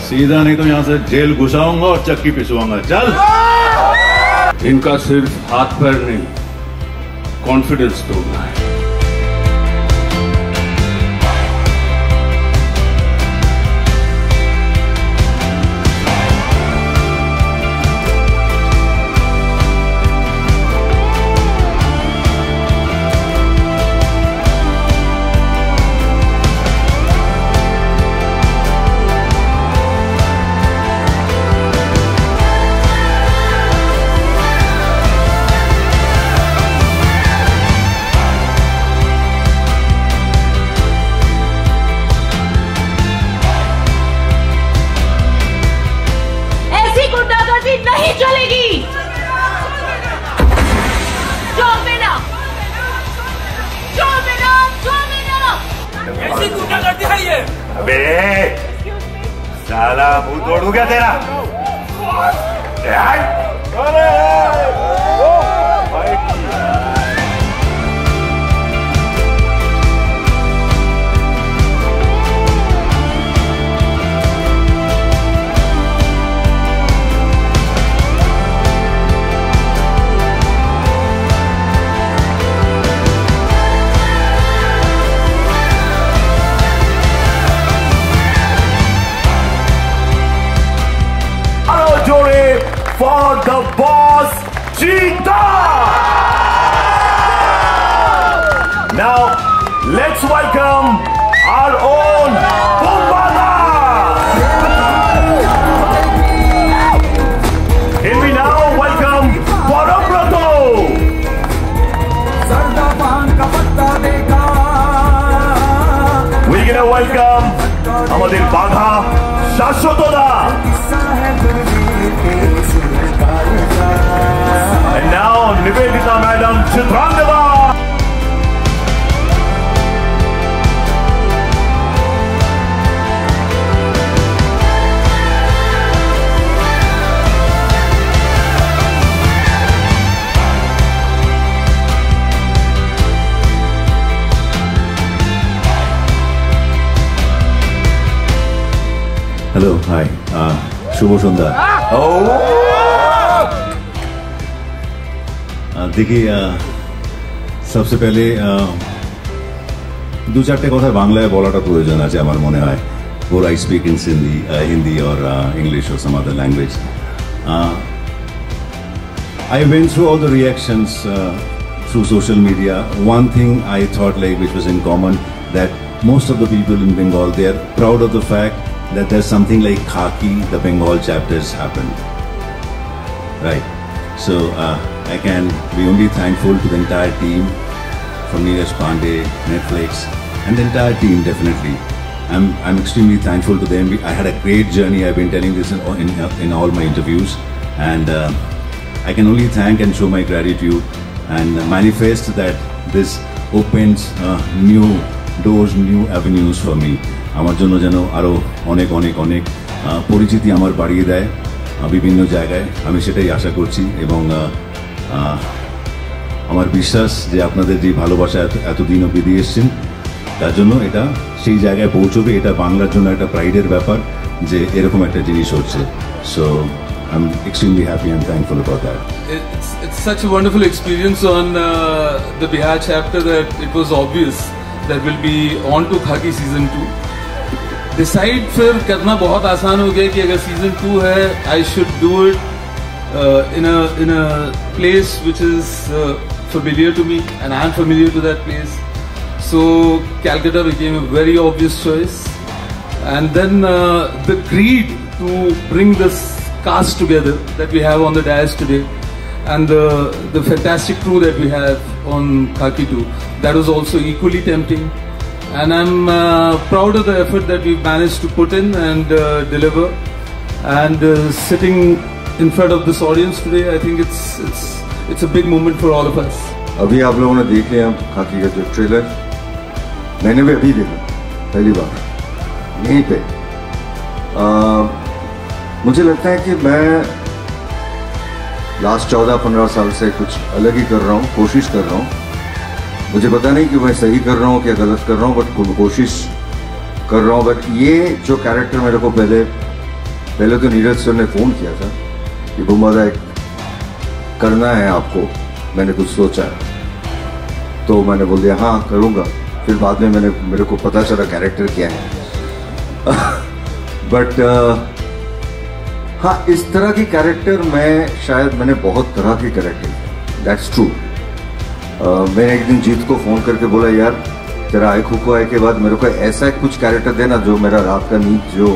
सीधा नहीं तो यहाँ से जेल घुसाऊंगा और चक्की पिसवाऊंगा। चल। इनका सिर्फ हाथ पैर नहीं, कॉन्फिडेंस तोड़ना है। नहीं चलेगी। कैसी गुंडागर्दी है ये? अबे साला मुंह तोड़ू क्या तेरा? For the boss, Cheetah! Now, let's welcome our own Bombada! Can we now welcome Parabrato? We're gonna welcome Amadir Bagha Shashwatoda. And now Nivedita Madam Chitrangala. Hello, hi, Shubho Sundar. देखिए सबसे पहले दो चारटे कथा बांग्लाয় বলাটা প্রয়োজন আছে আমার মনে হয়। Or I speak in Hindi or English or some other language. I went through all the reactions through social media. One thing I thought like which was in common, that most of the people in Bengal, they are proud of the fact that there's something like Khaki, the Bengal chapters happened. Right. So I can be only thankful to the entire team, from Neeraj Pandey, Netflix, and the entire team definitely. I'm extremely thankful to them. I had a great journey. I've been telling this in all my interviews, and I can only thank and show my gratitude and manifest that this opens new doors, new avenues for me. আমার জন্য যেন আরো অনেক অনেক অনেক পরিচিতি আমার বাড়িয়ে দেয় বিভিন্ন জায়গায়, আমি সেটাই আশা করছি। এবং আমার বিশ্বাস যে আপনাদের যে ভালোবাসা এতদিন অবধি দিয়ে এসছেন, তার জন্য এটা সেই জায়গায় পৌঁছবে। এটা বাংলার জন্য একটা প্রাইডের ব্যাপার যে এরকম একটা জিনিস হচ্ছে। So I'm extremely happy and thankful about that. It's such a wonderful experience on the Bihar chapter that it was obvious that we'll be on to Khaki season 2. Decide फिर करना बहुत आसान हो गया कि अगर सीजन 2 है, I should do it in a place which is familiar to me, and I am familiar to that place. So Calcutta became a very obvious choice, and then the greed to bring this cast together that we have on the dais today, and the fantastic crew that we have on Khaki 2, that was also equally tempting. And I'm proud of the effort that we've managed to put in and deliver. And sitting in front of this audience today, I think it's a big moment for all of us. अभी आप लोगों ने देख लिया खाकी का जो trailer, मैंने भी अभी देखा पहली बार यहीं पे। मुझे लगता है कि मैं लास्ट 14-15 साल से कुछ अलग ही कर रहा हूँ, कोशिश कर रहा हूँ। मुझे पता नहीं कि मैं सही कर रहा हूँ क्या गलत कर रहा हूँ, बट कोशिश कर रहा हूँ। बट ये जो कैरेक्टर मेरे को पहले पहले तो नीरज सर ने फ़ोन किया था कि बुम्बादा एक करना है आपको, मैंने कुछ सोचा है, तो मैंने बोल दिया हाँ करूँगा। फिर बाद में मेरे को पता चला कैरेक्टर क्या है। बट हाँ, इस तरह की कैरेक्टर मैंने बहुत तरह के कैरेक्टर, दैट्स ट्रू। मैंने एक दिन जीत को फ़ोन करके बोला यार तेरा आए खुको आए के बाद मेरे को ऐसा कुछ कैरेक्टर देना जो मेरा रात का नींद जो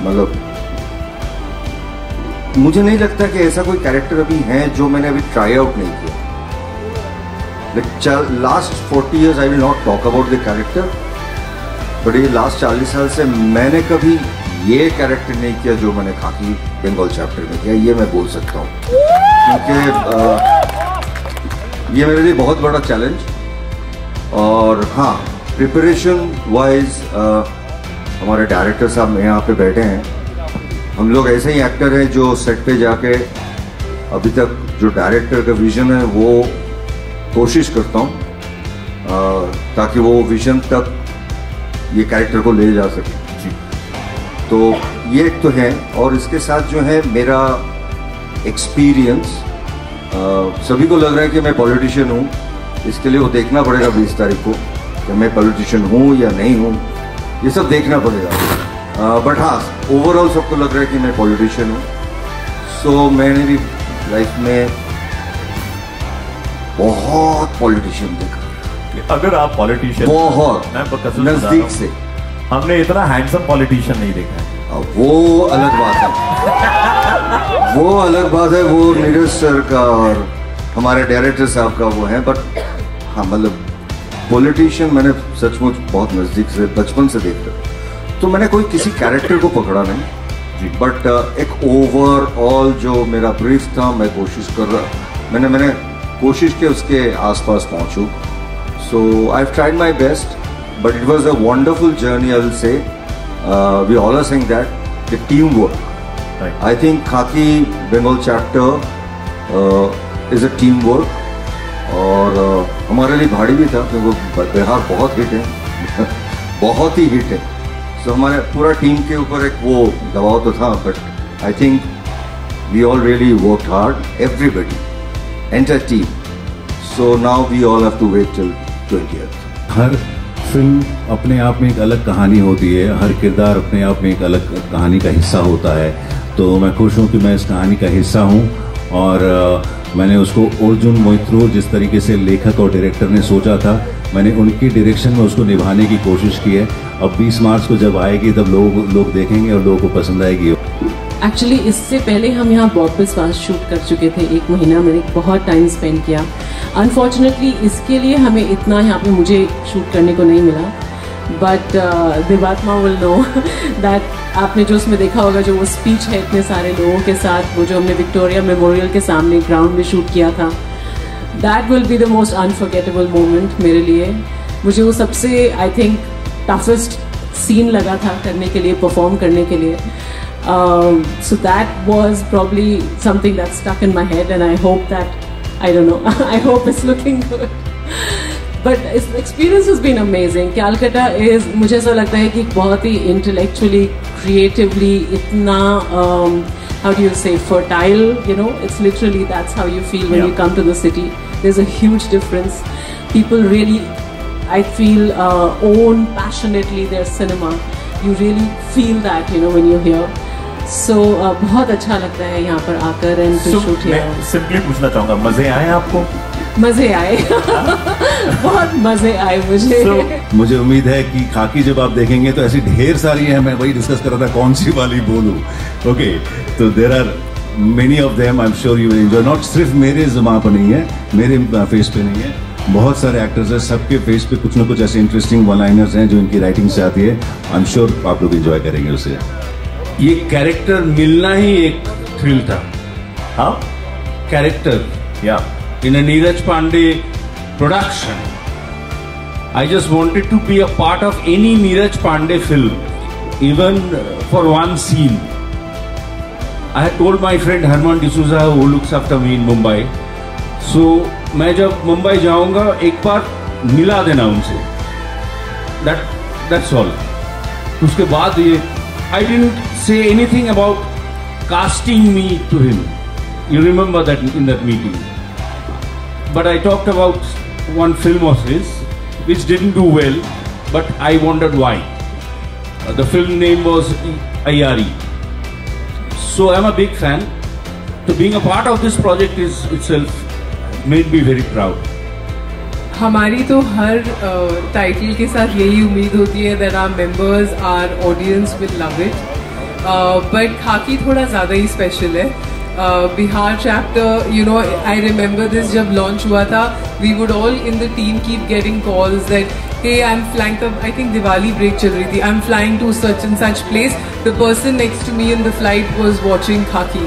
मतलब, मुझे नहीं लगता कि ऐसा कोई कैरेक्टर अभी है जो मैंने अभी ट्राई आउट नहीं किया। Last 40 years I will not talk about the character, but ये लास्ट 40 साल से मैंने कभी ये कैरेक्टर नहीं किया जो मैंने खाकी बंगाल चैप्टर में किया, ये मैं बोल सकता हूँ। क्योंकि ये मेरे लिए बहुत बड़ा चैलेंज। और हाँ, प्रिपरेशन वाइज हमारे डायरेक्टर साहब यहाँ पे बैठे हैं। हम लोग ऐसे ही एक्टर हैं जो सेट पे जाके अभी तक जो डायरेक्टर का विजन है वो कोशिश करता हूँ ताकि वो विजन तक ये कैरेक्टर को ले जा सके। तो ये एक तो है, और इसके साथ जो है मेरा एक्सपीरियंस, सभी को लग रहा है कि मैं पॉलिटिशियन हूँ, इसके लिए वो देखना पड़ेगा 20 तारीख को कि मैं पॉलिटिशियन हूँ या नहीं हूँ, ये सब देखना पड़ेगा। बट हाँ, ओवरऑल सबको लग रहा है कि मैं पॉलिटिशियन हूँ। सो मैंने भी लाइफ में बहुत पॉलिटिशियन देखा। अगर आप पॉलिटिशियन बहुत नजदीक से, हमने इतना हैंडसम पॉलिटिशियन नहीं देखा है। वो अलग बात है, वो अलग बात है, वो नीरज सर का और हमारे डायरेक्टर साहब का वो है। बट हाँ, मतलब पॉलिटिशियन मैंने सचमुच बहुत नजदीक से बचपन से देखा। तो मैंने कोई किसी कैरेक्टर को पकड़ा नहीं, बट एक ओवरऑल जो मेरा ब्रीफ था, मैं कोशिश कर रहा, मैंने कोशिश की उसके आसपास पहुंचूं। So I have tried my best, but it was a wonderful journey. I will say we all are saying that the team work, I think Khaki Bengal chapter is a team work. और हमारे लिए भारी भी था क्योंकि बिहार बहुत हिट है बहुत ही हिट है। सो हमारे पूरा टीम के ऊपर एक वो दबाव तो था, but I think we all really worked hard, everybody, entire team. So now we all have to wait till 20th। हर फिल्म अपने आप में एक अलग कहानी होती है, हर किरदार अपने आप में एक अलग कहानी का हिस्सा होता है। तो मैं खुश हूँ कि मैं इस कहानी का हिस्सा हूँ। और मैंने उसको अर्जुन मोइत्रो जिस तरीके से लेखक और डायरेक्टर ने सोचा था, मैंने उनकी डायरेक्शन में उसको निभाने की कोशिश की है। अब 20 मार्च को जब आएगी तब लोग देखेंगे और लोगों को पसंद आएगी। एक्चुअली इससे पहले हम यहाँ वापस पास शूट कर चुके थे, 1 महीना मैंने बहुत टाइम स्पेंड किया। अनफॉर्चुनेटली इसके लिए हमें इतना यहाँ पे मुझे शूट करने को नहीं मिला, बट दिवात्मा विल नो दैट आपने जो उसमें देखा होगा, जो वो स्पीच है इतने सारे लोगों के साथ, वो जो हमने विक्टोरिया मेमोरियल के सामने ग्राउंड में शूट किया था, that will be the most unforgettable moment मेरे लिए। मुझे वो सबसे आई थिंक टफेस्ट सीन लगा था करने के लिए, परफॉर्म करने के लिए। So that was probably something that stuck in my head, and I hope that, I don't know, I hope it's looking good. But the experience has been amazing. Calcutta is, मुझे ऐसा लगता है कि बहुत ही intellectually, creatively, इतना how do you say, fertile, you know, it's literally, that's how you feel when you come to the city. There's a huge difference. People really, I feel, own passionately their cinema. You really feel that, you know, when you're here. So बहुत अच्छा लगता है यहाँ पर आकर and to shoot here. मैं simply पूछना चाहूँगा, मजे आए आपको? मजे आए बहुत मजे आए मुझे। मुझे उम्मीद है कि खाकी जब आप देखेंगे तो ऐसी ढेर सारी है, मैं वही डिस्कस कर रहा था कौन सी वाली बोलूं। ओके, तो there are many of them, I am sure you will enjoy. Not सिर्फ मेरे जुबान पर नहीं है, मेरे फेस पे नहीं है, बहुत सारे एक्टर्स हैं, सबके फेस पे कुछ ना कुछ ऐसे इंटरेस्टिंग वन लाइनर्स हैं जो इनकी राइटिंग से आती है। आई एम श्योर आप लोग एंजॉय करेंगे उसे। ये कैरेक्टर मिलना ही एक थ्रिल था। हाँ, कैरेक्टर या in a Neeraj Pandey production. I just wanted to be a part of any Neeraj Pandey film, even for one scene. I had told my friend Herman D'Souza, who looks after me in Mumbai, so मैं जब मुंबई जाऊंगा एक बार मिला देना उनसे, that's all. उसके बाद ये I didn't say anything about casting me to him. You remember that in that meeting. But I talked about one film of his which didn't do well, but I wondered why. The film name was Ayari. So I'm a big fan. So being a part of this project is itself made me very proud. हमारी तो हर title के साथ यही उम्मीद होती है that our members, our audience will love it. But खाकी थोड़ा ज़्यादा ही स्पेशल है. Bihar chapter, you know, I remember this जब launch हुआ था, we would all in the team keep getting calls that, hey, I'm flying to, I think Diwali break चल रही थी, I'm flying to such and such place. The person next to me in the flight was watching Khaki.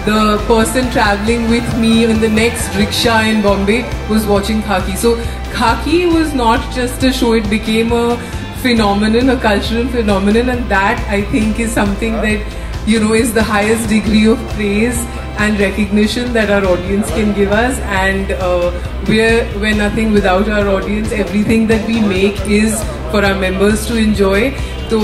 The person traveling with me in the next rickshaw in Bombay was watching Khaki. So Khaki was not just a show, it became a phenomenon, a cultural phenomenon, and that I think is something that, you know, is the highest degree of praise and recognition that our audience can give us. And we're nothing without our audience. Everything that we make is for our members to enjoy. So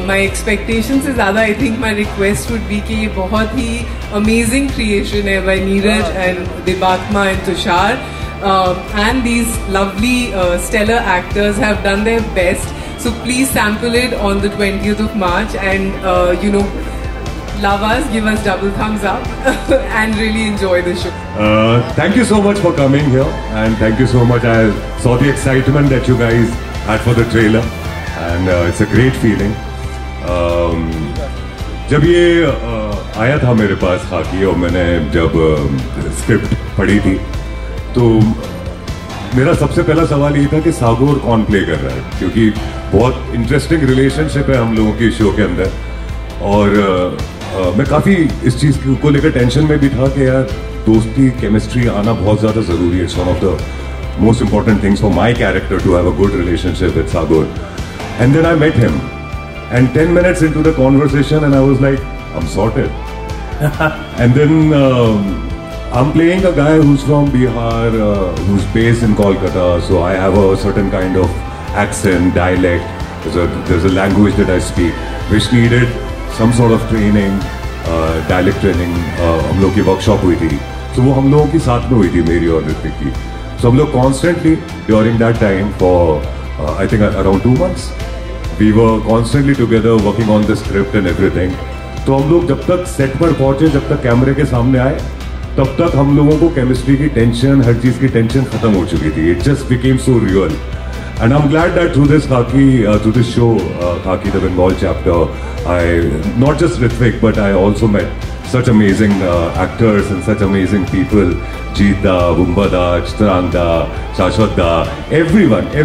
my expectations is ज़्यादा, I think my request would be कि ये बहुत ही amazing creation है by Neeraj and Debakma and Tushar, and these lovely stellar actors have done their best. So please sample it on the 20th of March and you know, love us, give us double thumbs up and really enjoy the show. Thank you so much for coming here, and thank you so much. I saw the excitement that you guys had for the trailer, and it's a great feeling. जब ये आया था मेरे पास खाकी और मैंने जब script पढ़ी थी तो मेरा सबसे पहला सवाल ये था कि सागोर कौन प्ले कर रहा है, क्योंकि बहुत इंटरेस्टिंग रिलेशनशिप है हम लोगों की शो के अंदर. और मैं काफ़ी इस चीज़ को लेकर टेंशन में भी था कि यार दोस्ती केमिस्ट्री आना बहुत ज़्यादा ज़रूरी है. It's one of the most important things for my character to have a good relationship with Sagor. And then I met him and 10 minutes into the conversation and I was like, I'm sorted. And then I'm playing a guy who's from Bihar, who's based in Kolkata, so I have a certain kind of accent, dialect. There's a language that I speak which needed some sort of training, dialect training. हम लोग की workshop हुई थी, so वो हम लोगों की साथ में हुई थी मेरी और ऋतिक की. So हम लोग constantly during that time for I think around 2 months we were constantly together working on the script and everything. तो हम लोग जब तक सेट पर पहुंचे, जब तक कैमरे के सामने आए, तब तक हम लोगों को केमिस्ट्री की टेंशन, हर चीज़ की टेंशन खत्म हो चुकी थी. It just became so real. And I'm glad that through this Khaki, through this show, Khaki the Bengal chapter, I not just Ritwik, but I also met such amazing actors and such amazing people. Jeet da, Bumba da, Chitrang da, Shashwat da, everyone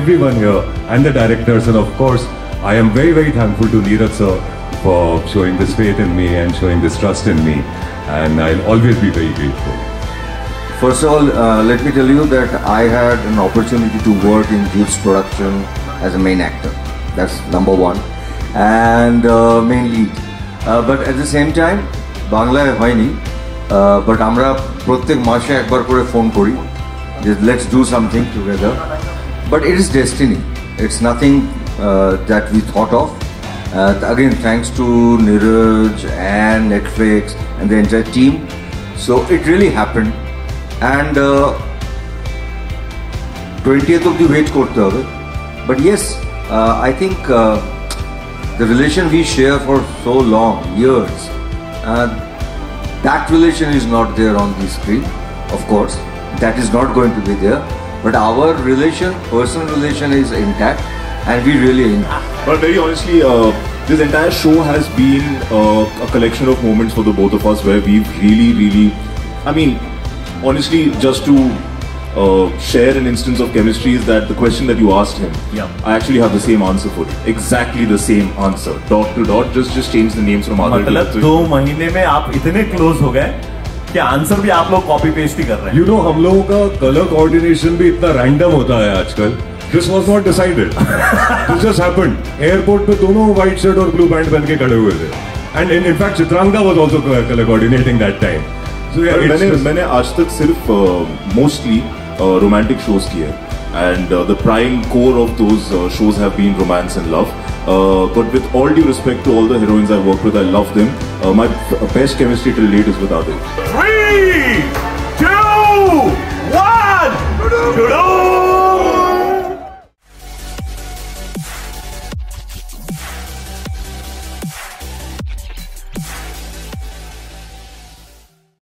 here, and the directors, and of course, I am very, very thankful to Neeraj sir for showing this faith in me and showing this trust in me, and I'll always be very grateful. First of all, let me tell you that I had an opportunity to work in Jeev's production as a main actor. That's number one, and main lead. But at the same time, Bangla hoyni, but amra prottek mashe ekbar kore phone kori, just let's do something together. But it is destiny. It's nothing that we thought of. Again, thanks to Neeraj and Netflix and the entire team. So it really happened. And 20th of the wait korte hobe. But yes, I think the relation we share for so long, years, that relation is not there on the screen. Of course, that is not going to be there. But our relation, personal relation, is intact. And we really enjoy. But very honestly, this entire show has been a collection of moments for the both of us where we've really, I mean, honestly, just to share an instance of chemistry is that the question that you asked him, I actually have the same answer for it. Exactly the same answer. Dot to dot, just change the names from other to मतलब 2 महीने में आप इतने close हो गए कि answer भी आप लोग कॉपी पेस्ट ही कर रहे हैं. You know, हम लोगों का कलर कोऑर्डिनेशन भी इतना रैंडम होता है आजकल. This was not decided. This just happened. Airport पे दोनों white shirt और blue pant पहन के खड़े हुए थे. And in fact, Chitrangda was also color coordinating that time. So yeah, मैंने आज तक सिर्फ mostly romantic shows किए, and the prime core of those shows have been romance and love. But with all due respect to all the heroines I've worked with, I love them. My best chemistry till date is with Adil. 3